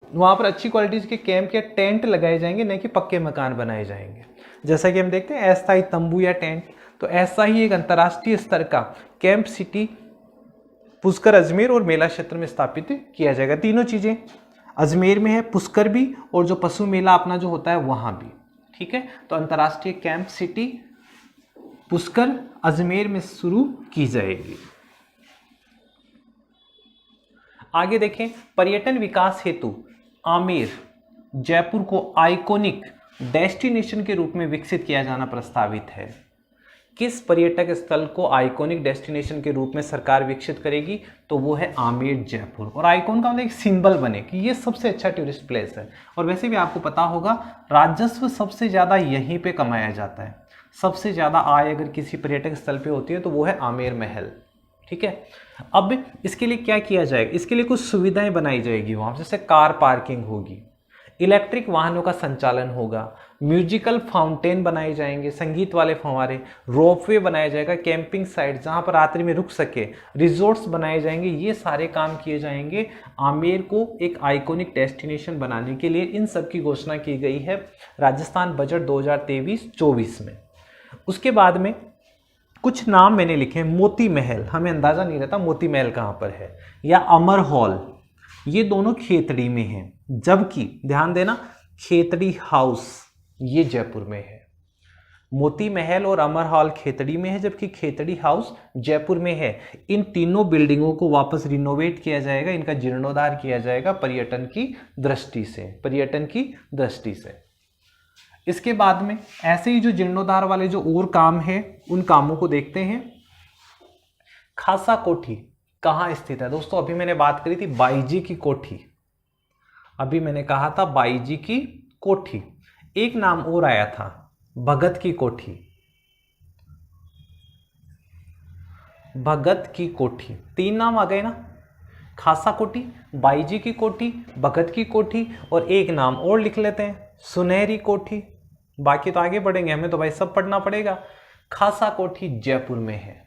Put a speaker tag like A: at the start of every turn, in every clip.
A: वहाँ पर अच्छी क्वालिटीज के कैंप या टेंट लगाए जाएंगे, न कि पक्के मकान बनाए जाएंगे। जैसा कि हम देखते हैं अस्थायी तंबू या टेंट, तो ऐसा ही एक अंतर्राष्ट्रीय स्तर का कैंप सिटी पुष्कर अजमेर और मेला क्षेत्र में स्थापित किया जाएगा। तीनों चीजें अजमेर में है, पुष्कर भी, और जो पशु मेला अपना जो होता है वहां भी। ठीक है, तो अंतर्राष्ट्रीय कैंप सिटी पुष्कर अजमेर में शुरू की जाएगी। आगे देखें, पर्यटन विकास हेतु आमेर जयपुर को आइकॉनिक डेस्टिनेशन के रूप में विकसित किया जाना प्रस्तावित है। किस पर्यटक स्थल को आइकॉनिक डेस्टिनेशन के रूप में सरकार विकसित करेगी? तो वो है आमेर जयपुर। और आइकॉन का मतलब एक सिंबल बने कि ये सबसे अच्छा टूरिस्ट प्लेस है। और वैसे भी आपको पता होगा राजस्व सबसे ज़्यादा यहीं पे कमाया जाता है। सबसे ज़्यादा आय अगर किसी पर्यटक स्थल पे होती है तो वो है आमेर महल। ठीक है, अब इसके लिए क्या किया जाएगा? इसके लिए कुछ सुविधाएं बनाई जाएगी वहाँ, जैसे कार पार्किंग होगी, इलेक्ट्रिक वाहनों का संचालन होगा, म्यूजिकल फाउंटेन बनाए जाएंगे, संगीत वाले फव्वारे, रोपवे बनाया जाएगा, कैंपिंग साइट जहां पर रात्रि में रुक सके, रिजॉर्ट्स बनाए जाएंगे। ये सारे काम किए जाएंगे आमेर को एक आइकॉनिक डेस्टिनेशन बनाने के लिए। इन सब की घोषणा की गई है राजस्थान बजट 2023-24 में। उसके बाद में कुछ नाम मैंने लिखे। मोती महल, हमें अंदाजा नहीं रहता मोती महल कहां पर है, या अमर हॉल, ये दोनों खेतड़ी में हैं। जबकि ध्यान देना खेतड़ी हाउस ये जयपुर में है। मोती महल और अमर हॉल खेतड़ी में है, जबकि खेतड़ी हाउस जयपुर में है। इन तीनों बिल्डिंगों को वापस रिनोवेट किया जाएगा, इनका जीर्णोद्धार किया जाएगा पर्यटन की दृष्टि से। इसके बाद में ऐसे ही जो जीर्णोद्धार वाले जो और काम है उन कामों को देखते हैं। खासा कोठी कहाँ स्थित है? दोस्तों अभी मैंने बात करी थी बाईजी की कोठी, अभी मैंने कहा था बाईजी की कोठी। एक नाम और आया था भगत की कोठी। भगत की कोठी, तीन नाम आ गए ना, खासा कोठी, बाईजी की कोठी, भगत की कोठी, और एक नाम और लिख लेते हैं सुनहरी कोठी। बाकी तो आगे बढ़ेंगे, हमें तो भाई सब पढ़ना पड़ेगा। खासा कोठी जयपुर में है,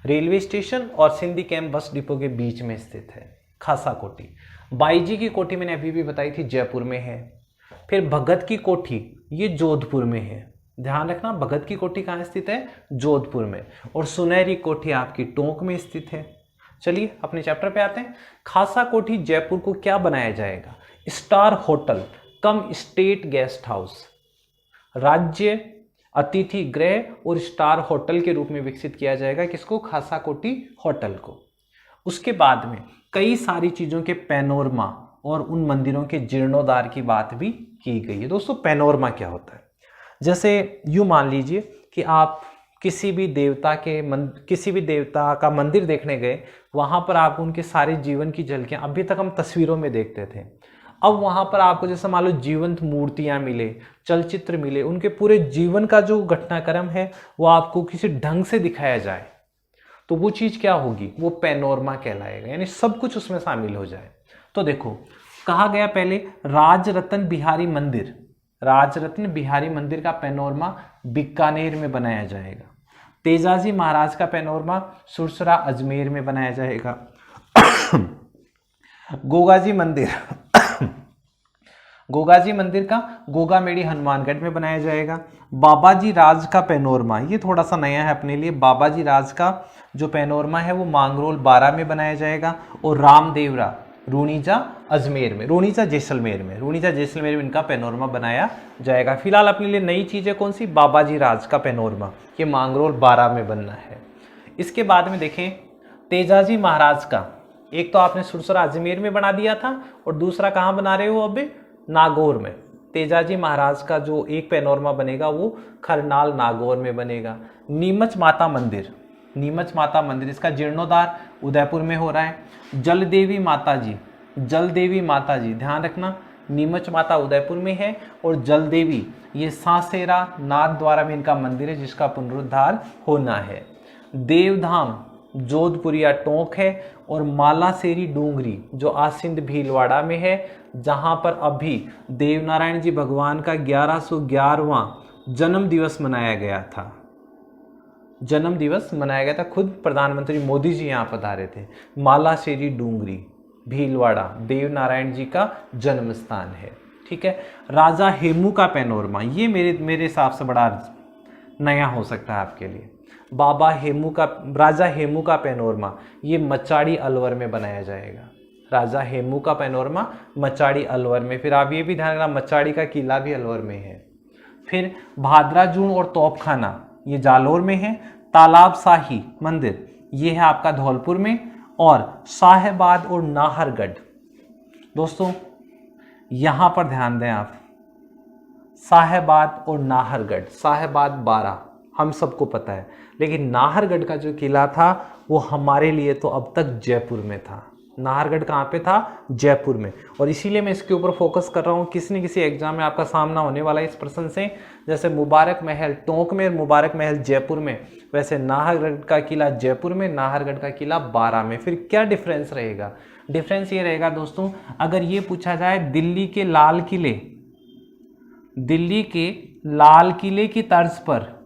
A: रेलवे स्टेशन और सिंधी कैंप बस डिपो के बीच में स्थित है खासा कोठी। बाईजी की कोठी मैंने अभी भी बताई थी जयपुर में है। फिर भगत की कोठी ये जोधपुर में है, ध्यान रखना भगत की कोठी कहाँ स्थित है? जोधपुर में। और सुनहरी कोठी आपकी टोंक में स्थित है। चलिए अपने चैप्टर पे आते हैं। खासा कोठी जयपुर को क्या बनाया जाएगा? स्टार होटल कम स्टेट गेस्ट हाउस, राज्य अतिथि गृह और स्टार होटल के रूप में विकसित किया जाएगा। किसको? खासा कोठी होटल को। उसके बाद में कई सारी चीजों के पैनोरमा और उन मंदिरों के जीर्णोद्धार की बात भी की गई है। दोस्तों पैनोरमा क्या होता है? जैसे यूं मान लीजिए कि आप किसी भी देवता का मंदिर देखने गए, वहां पर आप उनके सारे जीवन की झलकियां अभी तक हम तस्वीरों में देखते थे। अब वहां पर आपको जैसे मान लो जीवंत मूर्तियां मिले, चलचित्र मिले, उनके पूरे जीवन का जो घटनाक्रम है वो आपको किसी ढंग से दिखाया जाए, तो वो चीज क्या होगी? वो पैनोरमा कहलाएगा, यानी सब कुछ उसमें शामिल हो जाए। तो देखो कहा गया पहले राजरत्न बिहारी मंदिर का पैनोरमा बीकानेर में बनाया जाएगा। तेजाजी महाराज का पैनोरमा सुरसरा अजमेर में बनाया जाएगा। गोगाजी मंदिर का गोगामेड़ी हनुमानगढ़ में बनाया जाएगा। बाबाजी राज का पैनोरमा ये थोड़ा सा नया है अपने लिए। बाबाजी राज का जो पैनोरमा है वो मांगरोल 12 में बनाया जाएगा। और रामदेवरा रूणीजा जैसलमेर में इनका पैनोरमा बनाया जाएगा। फिलहाल अपने लिए नई चीज है कौन सी? बाबाजी राज का पैनोरमा, ये मांगरोल 12 में बनना है। इसके बाद में देखें तेजाजी महाराज का, एक तो आपने सुरसरा अजमेर में बना दिया था और दूसरा कहाँ बना रहे हो अभी? नागौर में। तेजाजी महाराज का जो एक पैनोरमा बनेगा वो खरनाल नागौर में बनेगा। नीमच माता मंदिर इसका जीर्णोद्धार उदयपुर में हो रहा है। जलदेवी माता जी ध्यान रखना, नीमच माता उदयपुर में है और जलदेवी ये सासेरा नाथ द्वारा में इनका मंदिर है जिसका पुनरुद्धार होना है। देवधाम जोधपुरिया टोंक है और मालासेरी डूंगरी जो आसिंद भीलवाड़ा में है, जहां पर अभी देवनारायण जी भगवान का 1111वां जन्म दिवस मनाया गया था। खुद प्रधानमंत्री मोदी जी यहाँ पधारे थे। मालासेरी डूंगरी भीलवाड़ा देव नारायण जी का जन्म स्थान है। ठीक है। राजा हेमू का पैनोरमा, ये मेरे हिसाब से बड़ा नया हो सकता है आपके लिए। राजा हेमू का पैनोरमा, ये मचाड़ी अलवर में बनाया जाएगा। राजा हेमू का पैनोरमा मचाड़ी अलवर में। फिर आप ये भी ध्यान रखना, मचाड़ी का किला भी अलवर में है। फिर भादराजून और तोपखाना, ये जालोर में है। तालाब शाही मंदिर, ये है आपका धौलपुर में। और साहेबाद और नाहरगढ़, दोस्तों यहां पर ध्यान दें आप, साहेबाद और नाहरगढ़, साहेबाद 12 हम सबको पता है, लेकिन नाहरगढ़ का जो किला था वो हमारे लिए तो अब तक जयपुर में था। नाहरगढ़ कहाँ पे था? जयपुर में। और इसीलिए मैं इसके ऊपर फोकस कर रहा हूँ। किसी न किसी एग्जाम में आपका सामना होने वाला है इस प्रश्न से। जैसे मुबारक महल टोंक में, मुबारक महल जयपुर में, वैसे नाहरगढ़ का किला जयपुर में, नाहरगढ़ का किला 12 में। फिर क्या डिफरेंस रहेगा? डिफरेंस ये रहेगा दोस्तों, अगर ये पूछा जाए दिल्ली के लाल किले की तर्ज पर,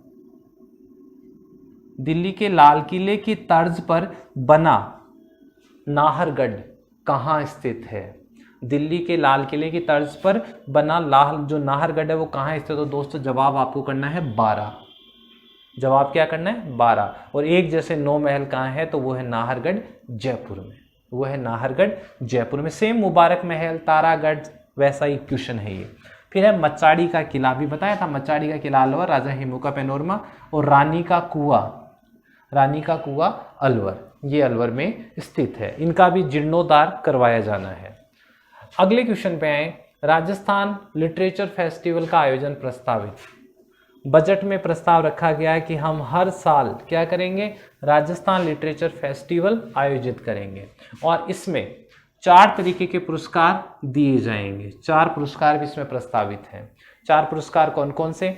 A: दिल्ली के लाल किले की तर्ज पर बना नाहरगढ़ कहाँ स्थित है? दिल्ली के लाल किले की तर्ज पर बना जो नाहरगढ़ है वो कहाँ स्थित है? तो दोस्तों जवाब आपको करना है 12। जवाब क्या करना है? 12। और एक जैसे 9 महल कहाँ है? तो वो है नाहरगढ़ जयपुर में, वो है नाहरगढ़ जयपुर में। सेम मुबारक महल, तारागढ़, वैसा ही क्वेश्चन है ये। फिर है मचाड़ी का किला, भी बताया था, मचाड़ी का किला अलवर, राजा हेमू का पैनोरमा। और रानी का कुआं अलवर, ये अलवर में स्थित है। इनका भी जीर्णोद्धार करवाया जाना है। अगले क्वेश्चन पे आए, राजस्थान लिटरेचर फेस्टिवल का आयोजन प्रस्तावित। बजट में प्रस्ताव रखा गया है कि हम हर साल क्या करेंगे? राजस्थान लिटरेचर फेस्टिवल आयोजित करेंगे। और इसमें 4 तरीके के पुरस्कार दिए जाएंगे। 4 पुरस्कार भी इसमें प्रस्तावित हैं। 4 पुरस्कार कौन कौन से?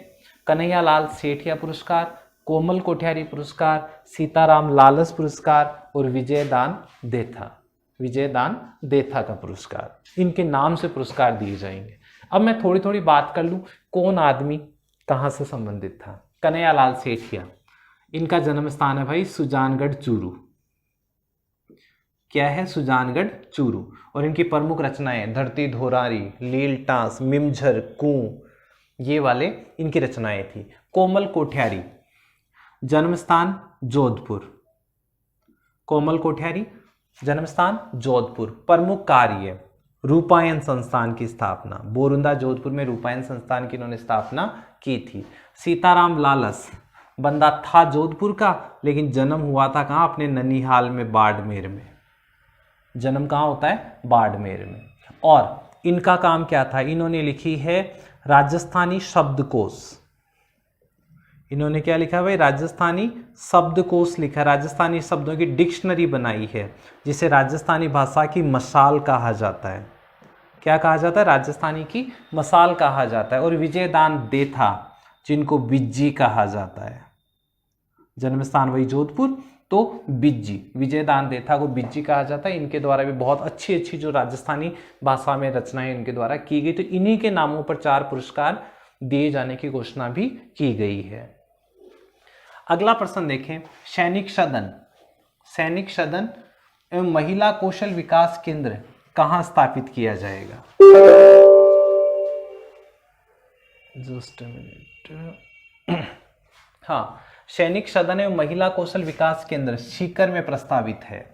A: कन्हैयालाल सेठिया पुरस्कार, कोमल कोठियारी पुरस्कार, सीताराम लालस पुरस्कार और विजयदान देथा का पुरस्कार। इनके नाम से पुरस्कार दिए जाएंगे। अब मैं थोड़ी थोड़ी बात कर लूँ, कौन आदमी कहाँ से संबंधित था? कन्हैयालाल सेठिया, इनका जन्म स्थान है भाई सुजानगढ़ चूरू। क्या है? सुजानगढ़ चूरू। और इनकी प्रमुख रचनाएं धरती धोरारी, लील टांस, मिमझर, कूं, ये वाले इनकी रचनाएं थी। कोमल कोठियारी, जन्म स्थान जोधपुर। कोमल कोठियारी जन्म स्थान जोधपुर। प्रमुख कार्य रूपायन संस्थान की स्थापना, बोरुंदा जोधपुर में रूपायन संस्थान की इन्होंने स्थापना की थी। सीताराम लालस, बंदा था जोधपुर का लेकिन जन्म हुआ था कहाँ? अपने ननिहाल में, बाड़मेर में। जन्म कहाँ होता है? बाड़मेर में। और इनका काम क्या था? इन्होंने लिखी है राजस्थानी शब्दकोश। इन्होंने क्या लिखा भाई? राजस्थानी शब्दकोश लिखा। राजस्थानी शब्दों की डिक्शनरी बनाई है, जिसे राजस्थानी भाषा की मसाल कहा जाता है। क्या कहा जाता है? राजस्थानी की मसाल कहा जाता है। और विजयदान देथा, जिनको बिज्जी कहा जाता है, जन्म स्थान वही जोधपुर, तो बिज्जी, विजयदान देथा को बिज्जी कहा जाता है। इनके द्वारा भी बहुत अच्छी अच्छी जो राजस्थानी भाषा में रचनाएं इनके द्वारा की गई। तो इन्हीं के नामों पर 4 पुरस्कार दिए जाने की घोषणा भी की गई है। अगला प्रश्न देखें, सैनिक सदन एवं महिला कौशल विकास केंद्र कहाँ स्थापित किया जाएगा? Just minute. हाँ, सैनिक सदन एवं महिला कौशल विकास केंद्र सीकर में प्रस्तावित है।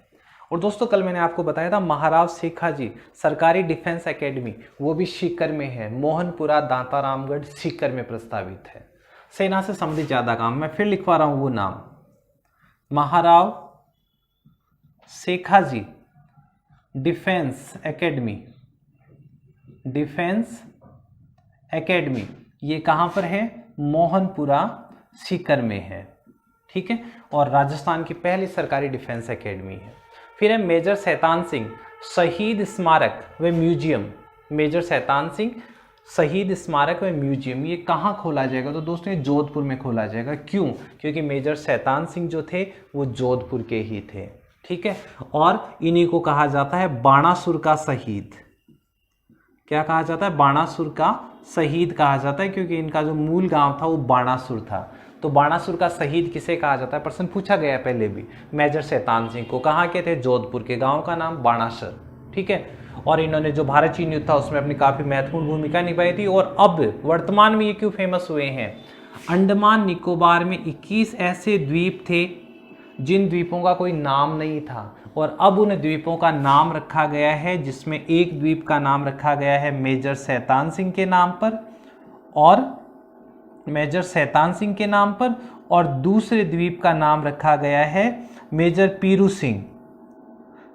A: और दोस्तों कल मैंने आपको बताया था महाराव शेखाजी सरकारी डिफेंस एकेडमी, वो भी सीकर में है। मोहनपुरा, दांतारामगढ़ सीकर में प्रस्तावित है। सेना से संबंधित ज्यादा काम, मैं फिर लिखवा रहा हूं वो नाम, महाराव शेखाजी डिफेंस एकेडमी, ये कहां पर है? मोहनपुरा सीकर में है। ठीक है। और राजस्थान की पहली सरकारी डिफेंस एकेडमी है। फिर है मेजर शैतान सिंह शहीद स्मारक व म्यूजियम। मेजर शैतान सिंह शहीद स्मारक व म्यूजियम, ये कहाँ खोला जाएगा? तो दोस्तों ये जोधपुर में खोला जाएगा। क्यों? क्योंकि मेजर शैतान सिंह जो थे वो जोधपुर के ही थे। ठीक है। और इन्हीं को कहा जाता है बाणासुर का शहीद। क्या कहा जाता है? बाणासुर का शहीद कहा जाता है, क्योंकि इनका जो मूल गांव था वो बाणासुर था। तो बाणासुर का शहीद किसे कहा जाता है? प्रश्न पूछा गया पहले भी। मेजर शैतान सिंह को। कहाँ के थे? जोधपुर के। गांव का नाम बाणासुर। ठीक है। और इन्होंने जो भारत चीन युद्ध था उसमें अपनी काफ़ी महत्वपूर्ण भूमिका निभाई थी। और अब वर्तमान में ये क्यों फेमस हुए हैं? अंडमान निकोबार में 21 ऐसे द्वीप थे जिन द्वीपों का कोई नाम नहीं था, और अब उन द्वीपों का नाम रखा गया है, जिसमें एक द्वीप का नाम रखा गया है मेजर शैतान सिंह के नाम पर, और दूसरे द्वीप का नाम रखा गया है मेजर पीरू सिंह,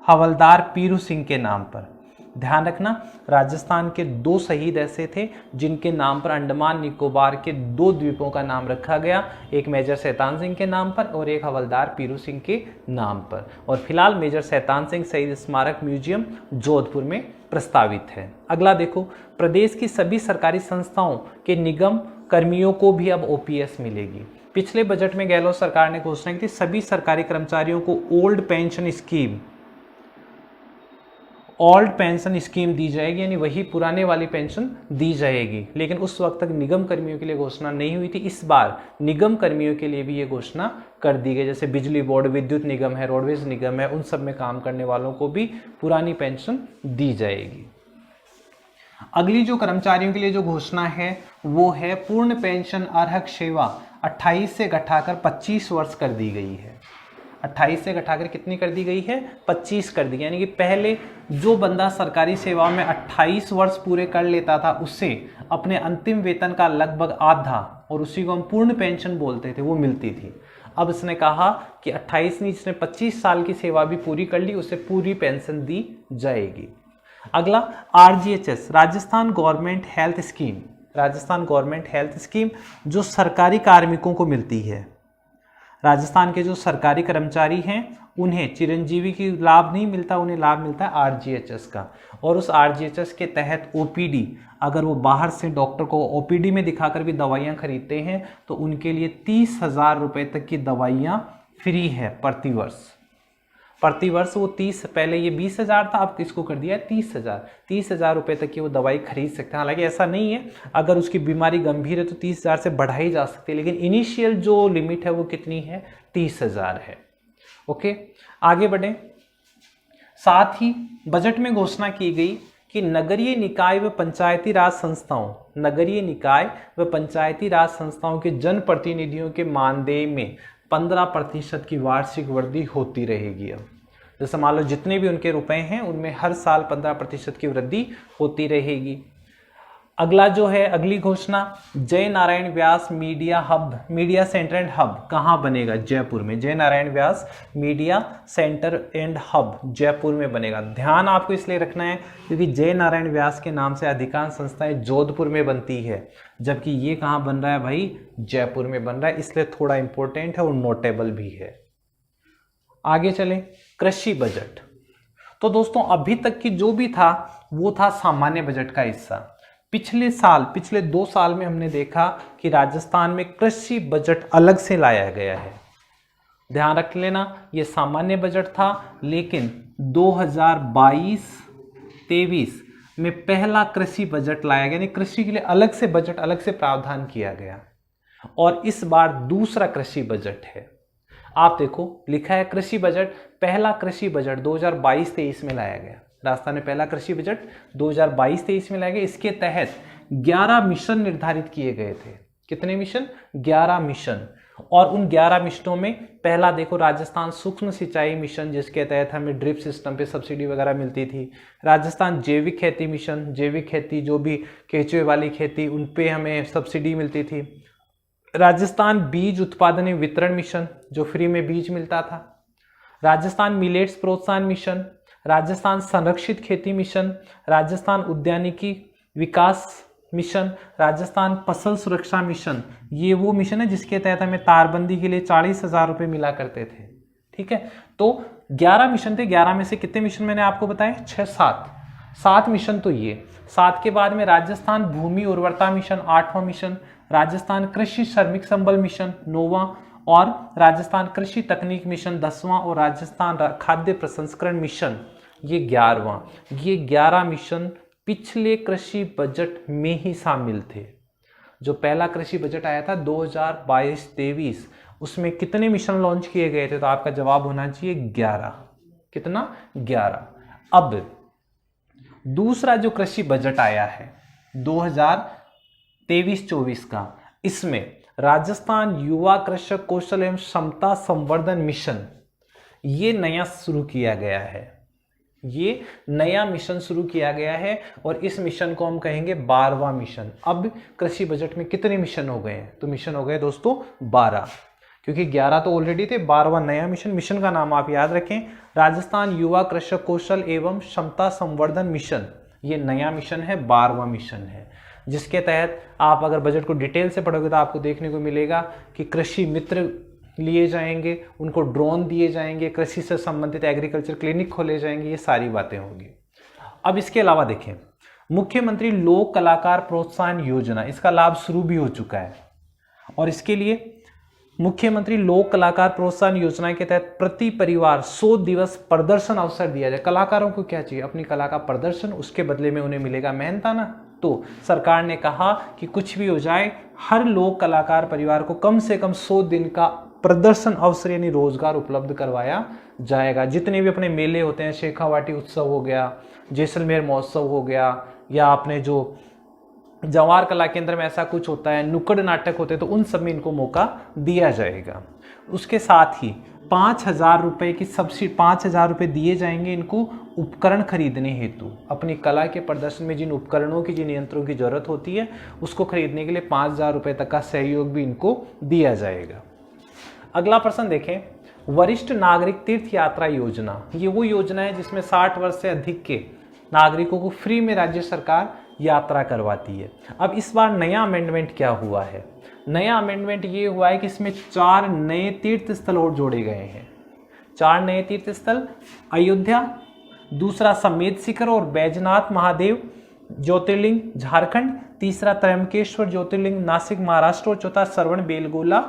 A: हवलदार पीरू सिंह के नाम पर। ध्यान रखना, राजस्थान के 2 शहीद ऐसे थे जिनके नाम पर अंडमान निकोबार के 2 द्वीपों का नाम रखा गया, एक मेजर शैतान सिंह के नाम पर और एक हवलदार पीरू सिंह के नाम पर। और फिलहाल मेजर शैतान सिंह शहीद स्मारक म्यूजियम जोधपुर में प्रस्तावित है। अगला देखो, प्रदेश की सभी सरकारी संस्थाओं के निगम कर्मियों को भी अब ओपीएस मिलेगी। पिछले बजट में गहलोत सरकार ने घोषणा की थी सभी सरकारी कर्मचारियों को ओल्ड पेंशन स्कीम दी जाएगी, यानी वही पुराने वाली पेंशन दी जाएगी। लेकिन उस वक्त तक निगम कर्मियों के लिए घोषणा नहीं हुई थी। इस बार निगम कर्मियों के लिए भी ये घोषणा कर दी गई। जैसे बिजली बोर्ड, विद्युत निगम है, रोडवेज निगम है, उन सब में काम करने वालों को भी पुरानी पेंशन दी जाएगी। अगली जो कर्मचारियों के लिए जो घोषणा है वो है पूर्ण पेंशन अर्हक सेवा 28 से घटाकर 25 वर्ष कर दी गई है। 28 से घटाकर कितनी कर दी गई है? 25 कर दी। यानी कि पहले जो बंदा सरकारी सेवा में 28 वर्ष पूरे कर लेता था उससे अपने अंतिम वेतन का लगभग आधा, और उसी को हम पूर्ण पेंशन बोलते थे, वो मिलती थी। अब इसने कहा कि 28 नहीं, जिसने 25 साल की सेवा भी पूरी कर ली उसे पूरी पेंशन दी जाएगी। अगला RGHS, Rajasthan government health scheme, जो सरकारी कार्मिकों को मिलती है। राजस्थान के जो सरकारी कर्मचारी हैं उन्हें चिरंजीवी की लाभ नहीं मिलता, उन्हें लाभ मिलता है RGHS का। और उस RGHS के तहत OPD, अगर वो बाहर से डॉक्टर को OPD में दिखाकर भी दवाइयाँ खरीदते हैं तो उनके लिए 30,000 रुपये तक की दवाइयाँ फ्री है प्रति वर्ष। वो 30, पहले ये 20,000 था, अब इसको कर दिया है 30,000 रुपये तक की वो दवाई खरीद सकते हैं। हालांकि ऐसा नहीं है, अगर उसकी बीमारी गंभीर है तो 30,000 से बढ़ाई जा सकती है, लेकिन इनिशियल जो लिमिट है वो कितनी है? 30,000 है। ओके, आगे बढ़ें। साथ ही बजट में घोषणा की गई कि नगरीय निकाय व पंचायती राज संस्थाओं के जनप्रतिनिधियों के मानदेय में 15% की वार्षिक वृद्धि होती रहेगी। अब जैसे मान लो जितने भी उनके रुपए हैं उनमें हर साल 15% की वृद्धि होती रहेगी। अगला जो है, अगली घोषणा, Jai Narayan Vyas media centre and hub कहाँ बनेगा? जयपुर में। Jai Narayan Vyas media centre and hub Jaipur में बनेगा। ध्यान आपको इसलिए रखना है क्योंकि जय नारायण व्यास के नाम से अधिकांश संस्थाएं जोधपुर में बनती है, जबकि ये कहाँ बन रहा है भाई? जयपुर में बन रहा है, इसलिए थोड़ा इंपॉर्टेंट है और नोटेबल भी है। आगे चलें, कृषि बजट। तो दोस्तों अभी तक की जो भी था वो था सामान्य बजट का हिस्सा। पिछले 2 साल में हमने देखा कि राजस्थान में कृषि बजट अलग से लाया गया है। ध्यान रख लेना, ये सामान्य बजट था, लेकिन 2022-23 में पहला कृषि बजट लाया गया, यानी कृषि के लिए अलग से बजट, अलग से प्रावधान किया गया। और इस बार दूसरा कृषि बजट है। आप देखो लिखा है कृषि बजट, पहला कृषि बजट 2022-23 में लाया गया। राजस्थान में पहला कृषि बजट 2022-23 में लाया गया। इसके तहत 11 मिशन निर्धारित किए गए थे। कितने मिशन? 11 मिशन। और उन 11 मिशनों में पहला देखो, राजस्थान सूक्ष्म सिंचाई मिशन, जिसके तहत हमें ड्रिप सिस्टम पे सब्सिडी वगैरह मिलती थी। राजस्थान जैविक खेती मिशन, जैविक खेती जो भी केंचुए वाली खेती, उन पे हमें सब्सिडी मिलती थी। राजस्थान बीज उत्पादन एवं वितरण मिशन, जो फ्री में बीज मिलता था। राजस्थान मिलेट्स प्रोत्साहन मिशन, राजस्थान संरक्षित खेती मिशन, राजस्थान उद्यानिकी विकास मिशन, राजस्थान फसल सुरक्षा मिशन। ये वो मिशन है जिसके तहत हमें तारबंदी के लिए 40,000 रुपये मिला करते थे। ठीक है, तो 11 मिशन थे। 11 में से कितने मिशन मैंने आपको बताए? 7 मिशन। तो ये 7 के बाद में राजस्थान भूमि उर्वरता मिशन 8वां मिशन, राजस्थान कृषि श्रमिक संबल मिशन 9वां, और राजस्थान कृषि तकनीक मिशन 10वां, और राजस्थान खाद्य प्रसंस्करण मिशन ये 11वां। ये 11 मिशन पिछले कृषि बजट में ही शामिल थे। जो पहला कृषि बजट आया था 2022-23, उसमें कितने मिशन लॉन्च किए गए थे? तो आपका जवाब होना चाहिए 11। कितना? 11। अब दूसरा जो कृषि बजट आया है 2023-24 का, इसमें राजस्थान युवा कृषक कौशल एवं क्षमता संवर्धन मिशन ये नया शुरू किया गया है। ये नया मिशन शुरू किया गया है और इस मिशन को हम कहेंगे 12वां मिशन। अब कृषि बजट में कितने मिशन हो गए हैं? तो मिशन हो गए दोस्तों 12, क्योंकि 11 तो ऑलरेडी थे, 12वां नया मिशन। मिशन का नाम आप याद रखें, राजस्थान युवा कृषक कौशल एवं क्षमता संवर्धन मिशन। ये नया मिशन है, 12वां मिशन है, जिसके तहत आप अगर बजट को डिटेल से पढ़ोगे तो आपको देखने को मिलेगा कि कृषि मित्र लिए जाएंगे, उनको ड्रोन दिए जाएंगे, कृषि से संबंधित एग्रीकल्चर क्लिनिक खोले जाएंगे, ये सारी बातें होंगी। अब इसके अलावा देखें, मुख्यमंत्री लोक कलाकार प्रोत्साहन योजना, इसका लाभ शुरू भी हो चुका है और इसके लिए मुख्यमंत्री लोक कलाकार प्रोत्साहन योजना के तहत प्रति परिवार 100 दिवस प्रदर्शन अवसर दिया जाए। कलाकारों को क्या चाहिए? अपनी कला का प्रदर्शन, उसके बदले में उन्हें मिलेगा मेहनताना। तो सरकार ने कहा कि कुछ भी हो जाए, हर लोक कलाकार परिवार को कम से कम 100 दिन का प्रदर्शन अवसर यानी रोजगार उपलब्ध करवाया जाएगा। जितने भी अपने मेले होते हैं, शेखावाटी उत्सव हो गया, जैसलमेर महोत्सव हो गया, या आपने जो जवाहर कला केंद्र में ऐसा कुछ होता है, नुक्कड़ नाटक होते हैं, तो उन सब में इनको मौका दिया जाएगा। उसके साथ ही 5,000 रुपये की सब्सिडी, 5,000 रुपये दिए जाएंगे इनको उपकरण खरीदने हेतु। अपनी कला के प्रदर्शन में जिन उपकरणों की, जिन यंत्रों की जरूरत होती है, उसको खरीदने के लिए 5,000 रुपये तक का सहयोग भी इनको दिया जाएगा। अगला प्रश्न देखें, वरिष्ठ नागरिक तीर्थ यात्रा योजना। ये वो योजना है जिसमें 60 वर्ष से अधिक के नागरिकों को फ्री में राज्य सरकार यात्रा करवाती है। अब इस बार नया अमेंडमेंट क्या हुआ है? नया अमेंडमेंट ये हुआ है कि इसमें 4 नए तीर्थ स्थल और जोड़े गए हैं। 4 नए तीर्थ स्थल, अयोध्या, दूसरा समेत शिखर और बैजनाथ महादेव ज्योतिर्लिंग झारखंड, तीसरा त्र्यंबकेश्वर ज्योतिर्लिंग नासिक महाराष्ट्र और चौथा श्रवण बेलगोला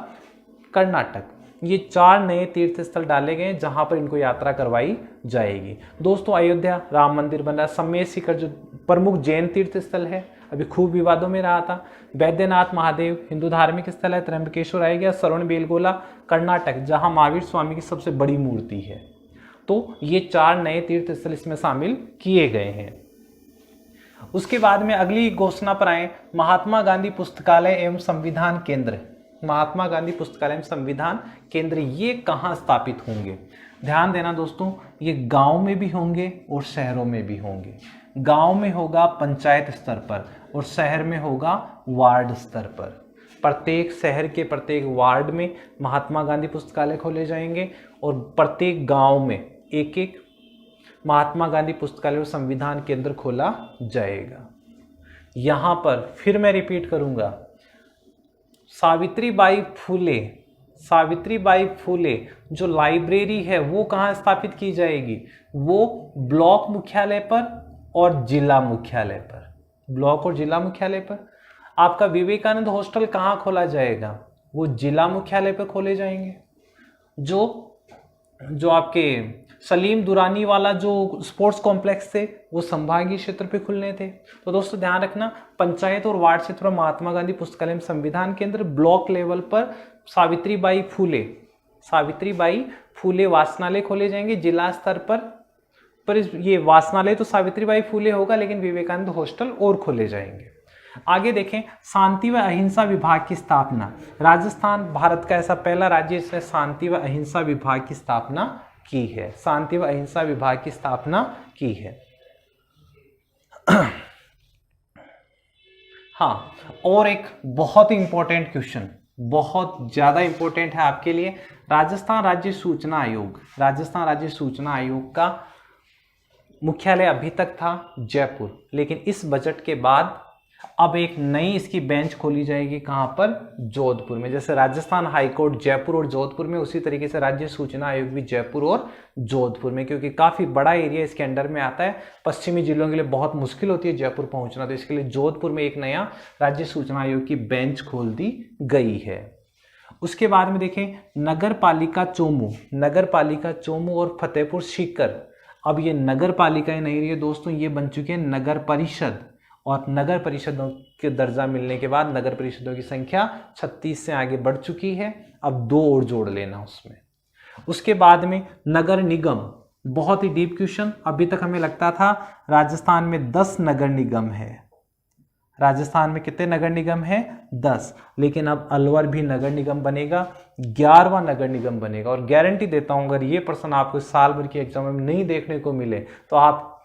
A: कर्नाटक। ये 4 नए तीर्थ स्थल डाले गए हैं जहां पर इनको यात्रा करवाई जाएगी। दोस्तों, अयोध्या राम मंदिर बन रहा है, समेत शिखर जो प्रमुख जैन तीर्थ स्थल है, अभी खूब विवादों में रहा था, बैद्यनाथ महादेव हिंदू धार्मिक स्थल है, त्र्यंबकेश्वर आएगा, श्रवण बेलगोला कर्नाटक जहां महावीर स्वामी की सबसे बड़ी मूर्ति है। तो ये 4 नए तीर्थ स्थल इसमें शामिल किए गए हैं। उसके बाद में अगली घोषणा पर आए, महात्मा गांधी पुस्तकालय एवं संविधान केंद्र। महात्मा गांधी पुस्तकालय एवं संविधान केंद्र ये कहाँ स्थापित होंगे? ध्यान देना दोस्तों, ये गांव में भी होंगे और शहरों में भी होंगे। गांव में होगा पंचायत स्तर पर और शहर में होगा वार्ड स्तर पर। प्रत्येक शहर के प्रत्येक वार्ड में महात्मा गांधी पुस्तकालय खोले जाएंगे और प्रत्येक गांव में एक एक महात्मा गांधी पुस्तकालय और संविधान केंद्र खोला जाएगा। यहाँ पर फिर मैं रिपीट करूँगा, सावित्रीबाई फूले जो लाइब्रेरी है वो कहाँ स्थापित की जाएगी? वो ब्लॉक मुख्यालय पर और जिला मुख्यालय पर। ब्लॉक और जिला मुख्यालय पर। आपका विवेकानंद हॉस्टल कहाँ खोला जाएगा? वो जिला मुख्यालय पर खोले जाएंगे। जो आपके सलीम दुरानी वाला जो स्पोर्ट्स कॉम्प्लेक्स थे वो संभागीय क्षेत्र पे खुलने थे। तो दोस्तों ध्यान रखना, पंचायत और वार्ड क्षेत्र पर महात्मा गांधी पुस्तकालय में संविधान केंद्र, ब्लॉक लेवल पर सावित्रीबाई फूले वाचनालय खोले जाएंगे। जिला स्तर पर ये वाचनालय तो सावित्रीबाई फूले होगा, लेकिन विवेकानंद हॉस्टल और खोले जाएंगे। आगे देखें, शांति व अहिंसा विभाग की स्थापना। राजस्थान भारत का ऐसा पहला राज्य जिसने शांति व अहिंसा विभाग की स्थापना की है। शांति व अहिंसा विभाग की स्थापना की है। हाँ, और एक बहुत ही इंपॉर्टेंट क्वेश्चन, बहुत ज्यादा इंपॉर्टेंट है आपके लिए। राजस्थान राज्य सूचना आयोग। राजस्थान राज्य सूचना आयोग का मुख्यालय अभी तक था जयपुर, लेकिन इस बजट के बाद अब एक नई इसकी बेंच खोली जाएगी। कहां पर? जोधपुर में। जैसे राजस्थान हाईकोर्ट जयपुर और जोधपुर में, उसी तरीके से राज्य सूचना आयोग भी जयपुर और जोधपुर में, क्योंकि काफी बड़ा एरिया इसके अंडर में आता है। पश्चिमी जिलों के लिए बहुत मुश्किल होती है जयपुर पहुंचना, तो इसके लिए जोधपुर में एक नया राज्य सूचना आयोग की बेंच खोल दी गई है। उसके बाद में देखें, नगर पालिका चोमू और फतेहपुर सीकर। अब ये नगर पालिकाएं नहीं रही है दोस्तों, ये बन चुके हैं नगर परिषद, और नगर परिषदों के दर्जा मिलने के बाद नगर परिषदों की संख्या 36 से आगे बढ़ चुकी है। अब 2 और जोड़ लेना उसमें। उसके बाद में नगर निगम। बहुत ही डीप क्वेश्चन। अभी तक हमें लगता था राजस्थान में 10 नगर निगम है। राजस्थान में कितने नगर निगम है? 10। लेकिन अब अलवर भी नगर निगम बनेगा, 11वां नगर निगम बनेगा। और गारंटी देता हूं अगर ये प्रश्न आपको साल भर की एग्जाम में नहीं देखने को मिले तो आप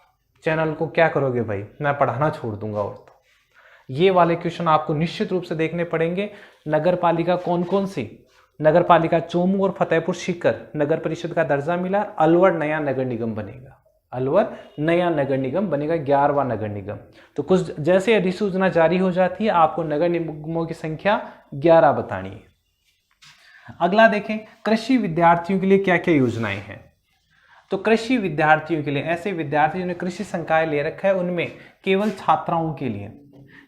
A: चैनल को क्या करोगे भाई? मैं पढ़ाना छोड़ दूंगा। और तो ये वाले क्वेश्चन आपको निश्चित रूप से देखने पड़ेंगे। नगर पालिका कौन कौन सी? नगर पालिका चोमू और फतेहपुर सीकर नगर परिषद का दर्जा मिला, अलवर नया नगर निगम बनेगा। अलवर नया नगर निगम बनेगा, 11वां नगर निगम। तो कुछ जैसे अधिसूचना जारी हो जाती है आपको नगर निगमों की संख्या 11 बतानी है। अगला देखें, कृषि विद्यार्थियों के लिए क्या क्या योजनाएं हैं। तो कृषि विद्यार्थियों के लिए, ऐसे विद्यार्थी जिन्होंने कृषि संकाय ले रखा है उनमें केवल छात्राओं के लिए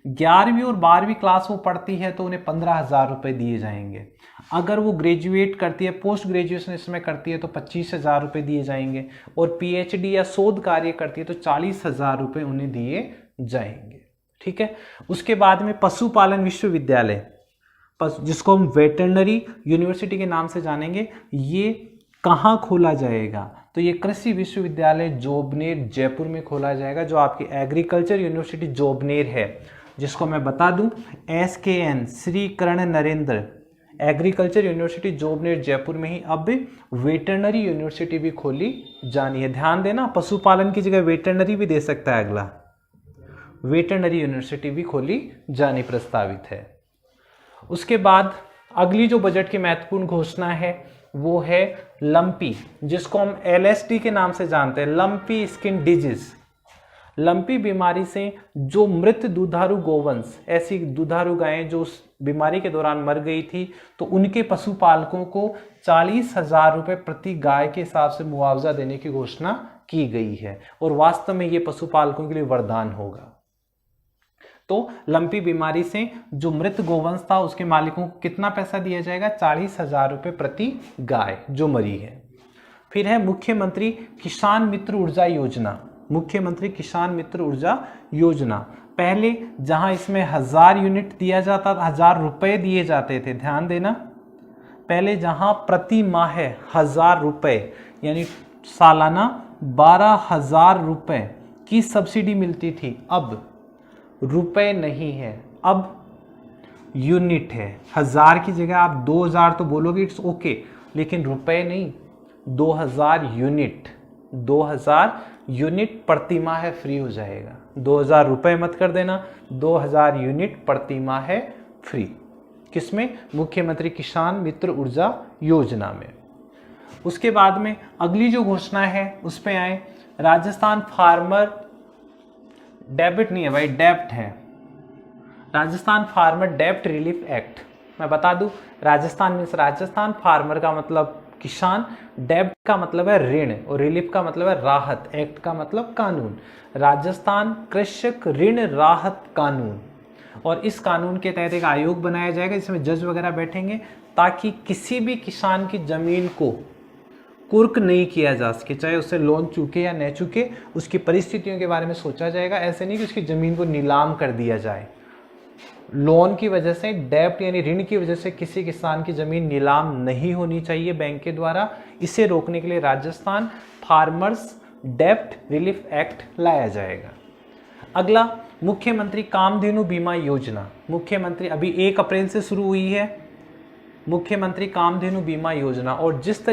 A: 11वीं और 12वीं क्लास वो पढ़ती है तो उन्हें 15,000 रुपये दिए जाएंगे। अगर वो ग्रेजुएट करती है, पोस्ट ग्रेजुएशन इसमें करती है तो 25,000 रुपये दिए जाएंगे। और पीएचडी या शोध कार्य करती है तो 40,000 रुपये उन्हें दिए जाएंगे। ठीक है। उसके बाद में पशुपालन विश्वविद्यालय, जिसको हम वेटरनरी यूनिवर्सिटी के नाम से जानेंगे, ये कहाँ खोला जाएगा? तो ये कृषि विश्वविद्यालय जोबनेर जयपुर में खोला जाएगा, जो आपकी एग्रीकल्चर यूनिवर्सिटी जोबनेर है, जिसको मैं बता दूं SKN श्री कर्ण नरेंद्र एग्रीकल्चर यूनिवर्सिटी जोबनेर जयपुर में ही अब वेटरनरी यूनिवर्सिटी भी खोली जानी है। ध्यान देना, पशुपालन की जगह वेटरनरी भी दे सकता है अगला। वेटरनरी यूनिवर्सिटी भी खोली जानी प्रस्तावित है। उसके बाद अगली जो बजट की महत्वपूर्ण घोषणा है वो है लंपी, जिसको हम LSD के नाम से जानते हैं, लंपी स्किन डिजीज। लंपी बीमारी से जो मृत दुधारू गोवंश, ऐसी दुधारू गायें जो उस बीमारी के दौरान मर गई थी, तो उनके पशुपालकों को 40,000 रुपये प्रति गाय के हिसाब से मुआवजा देने की घोषणा की गई है। और वास्तव में ये पशुपालकों के लिए वरदान होगा। तो लंपी बीमारी से जो मृत गोवंश था उसके मालिकों को कितना पैसा दिया जाएगा? 40,000 रुपये प्रति गाय जो मरी है। फिर है मुख्यमंत्री किसान मित्र ऊर्जा योजना। मुख्यमंत्री किसान मित्र ऊर्जा योजना, पहले जहां इसमें 1000 यूनिट दिया जाता था, 1000 रुपये दिए जाते थे, ध्यान देना, पहले जहां प्रति माह 1000 रुपये यानी सालाना 12,000 रुपये की सब्सिडी मिलती थी, अब रुपए नहीं है, अब यूनिट है। 1000 की जगह आप 2000 तो बोलोगे, इट्स ओके, लेकिन रुपए नहीं, 2000 यूनिट, 2000 यूनिट प्रति माह फ्री हो जाएगा। 2000 रुपये मत कर देना, 2000 यूनिट प्रति माह फ्री। किसमें? मुख्यमंत्री किसान मित्र ऊर्जा योजना में। उसके बाद में अगली जो घोषणा है उस पे आए, राजस्थान फार्मर डेबिट नहीं है भाई, डेब्ट है, राजस्थान फार्मर डेब्ट रिलीफ एक्ट। मैं बता दूं, राजस्थान मीन्स राजस्थान, फार्मर का मतलब किसान, डेब्ट का मतलब है ऋण और रिलीफ का मतलब है राहत, एक्ट का मतलब कानून। राजस्थान कृषक ऋण राहत कानून। और इस कानून के तहत एक आयोग बनाया जाएगा जिसमें जज वगैरह बैठेंगे, ताकि किसी भी किसान की जमीन को कुर्क नहीं किया जा सके, चाहे उससे लोन चूके या न चूके, उसकी परिस्थितियों के बारे में सोचा जाएगा। ऐसे नहीं कि उसकी ज़मीन को नीलाम कर दिया जाए। लोन की वजह से, डेब्ट यानी ऋण की वजह से किसी किसान की ज़मीन नीलाम नहीं होनी चाहिए बैंक के द्वारा। इसे रोकने के लिए राजस्थान फार्मर्स डेब्ट रिलीफ एक्ट लाया जाएगा। अगला, मुख्यमंत्री कामधेनु बीमा योजना। मुख्यमंत्री अभी 1 अप्रैल से शुरू हुई है, मुख्यमंत्री कामधेनु बीमा योजना। और जिस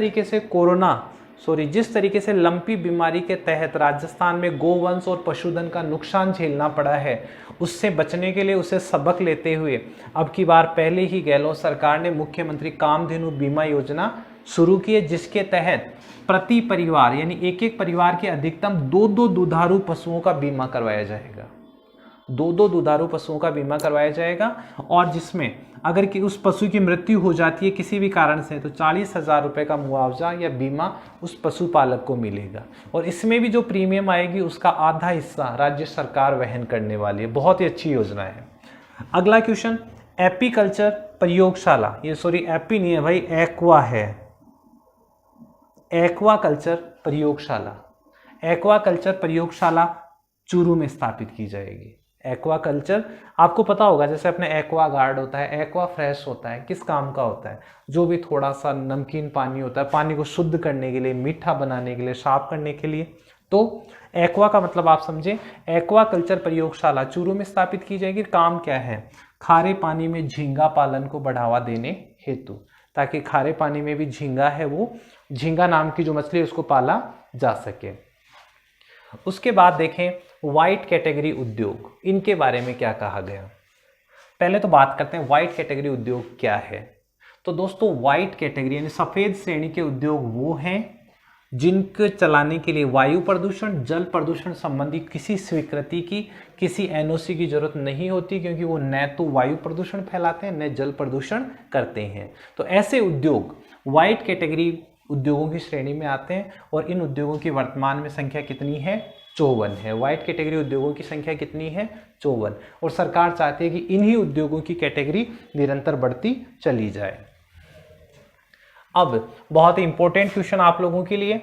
A: तरीके से लंपी बीमारी के तहत राजस्थान में गोवंश और पशुधन का नुकसान झेलना पड़ा है, उससे बचने के लिए, उसे सबक लेते हुए अब की बार पहले ही गहलोत सरकार ने मुख्यमंत्री कामधेनु बीमा योजना शुरू की है, जिसके तहत प्रति परिवार यानी एक परिवार के अधिकतम 2 दुधारू पशुओं का बीमा करवाया जाएगा। 2 दुधारू पशुओं का बीमा करवाया जाएगा। और जिसमें अगर कि उस पशु की मृत्यु हो जाती है किसी भी कारण से, तो 40,000 रुपये का मुआवजा या बीमा उस पशुपालक को मिलेगा। और इसमें भी जो प्रीमियम आएगी उसका आधा हिस्सा राज्य सरकार वहन करने वाली है। बहुत ही अच्छी योजना है। अगला क्वेश्चन, एपीकल्चर प्रयोगशाला, ये सॉरी एपी नहीं है भाई, एक्वा है, एक्वाकल्चर प्रयोगशाला। एक्वाकल्चर प्रयोगशाला चूरू में स्थापित की जाएगी। एक्वाकल्चर आपको पता होगा, जैसे अपने एक्वा गार्ड होता है, एक्वा फ्रेश होता है, किस काम का होता है? जो भी थोड़ा सा नमकीन पानी होता है, पानी को शुद्ध करने के लिए, मीठा बनाने के लिए, साफ करने के लिए। तो एक्वा का मतलब आप समझे, एक्वाकल्चर प्रयोगशाला चूरू में स्थापित की जाएगी। काम क्या है? खारे पानी में झींगा पालन को बढ़ावा देने हेतु, ताकि खारे पानी में भी झींगा है, वो झींगा नाम की जो मछली है उसको पाला जा सके। उसके बाद देखें वाइट कैटेगरी उद्योग, इनके बारे में क्या कहा गया। पहले तो बात करते हैं वाइट कैटेगरी उद्योग क्या है। तो दोस्तों वाइट कैटेगरी यानी सफेद श्रेणी के उद्योग वो हैं जिनके चलाने के लिए वायु प्रदूषण, जल प्रदूषण संबंधी किसी स्वीकृति की, किसी एनओसी की जरूरत नहीं होती, क्योंकि वो न तो वायु प्रदूषण फैलाते हैं न जल प्रदूषण करते हैं। तो ऐसे उद्योग वाइट कैटेगरी उद्योगों की श्रेणी में आते हैं और इन उद्योगों की वर्तमान में संख्या कितनी है? 54 है। व्हाइट कैटेगरी उद्योगों की संख्या कितनी है? 54। और सरकार चाहती है कि इन्हीं उद्योगों की कैटेगरी निरंतर बढ़ती चली जाए। अब बहुत ही इंपॉर्टेंट क्वेश्चन आप लोगों के लिए,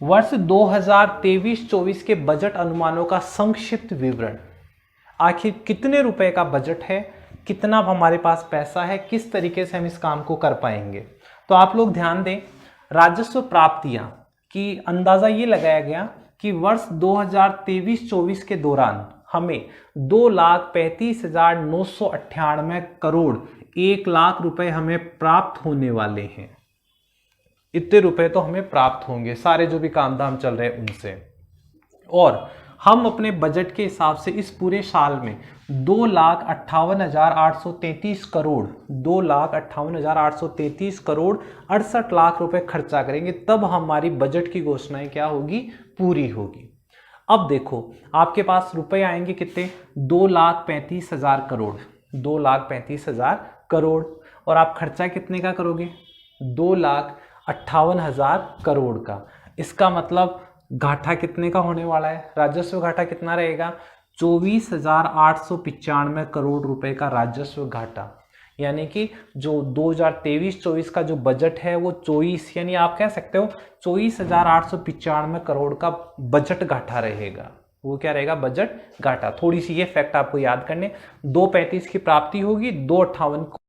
A: वर्ष 2023-24 के बजट अनुमानों का संक्षिप्त विवरण। आखिर कितने रुपए का बजट है, कितना हमारे पास पैसा है, किस तरीके से हम इस काम को कर पाएंगे। तो आप लोग ध्यान दें, राजस्व प्राप्तियां की अंदाजा ये लगाया गया कि वर्ष 2023-24 के दौरान हमें 2,35,998 करोड़ 1 लाख रुपए हमें प्राप्त होने वाले हैं। इतने रुपए तो हमें प्राप्त होंगे सारे जो भी काम धाम चल रहे हैं उनसे। और हम अपने बजट के हिसाब से इस पूरे साल में 2,58,833 करोड़ 2,58,833 करोड़ 68 लाख रुपए खर्चा करेंगे, तब हमारी बजट की घोषणाएं क्या होगी? पूरी होगी। अब देखो आपके पास रुपए आएंगे कितने? 2,35,000 करोड़ 2,35,000 करोड़, और आप खर्चा कितने का करोगे? 2,58,000 करोड़ का। इसका मतलब घाटा कितने का होने वाला है? राजस्व घाटा कितना रहेगा? 24,895 करोड़ रुपए का राजस्व घाटा। यानी कि जो 2023-24 का जो बजट है वो 24, यानी आप कह सकते हो 24,895 करोड़ का बजट घाटा रहेगा। वो क्या रहेगा? बजट घाटा। थोड़ी सी ये फैक्ट आपको याद करने, 2,35 की प्राप्ति होगी, 2,58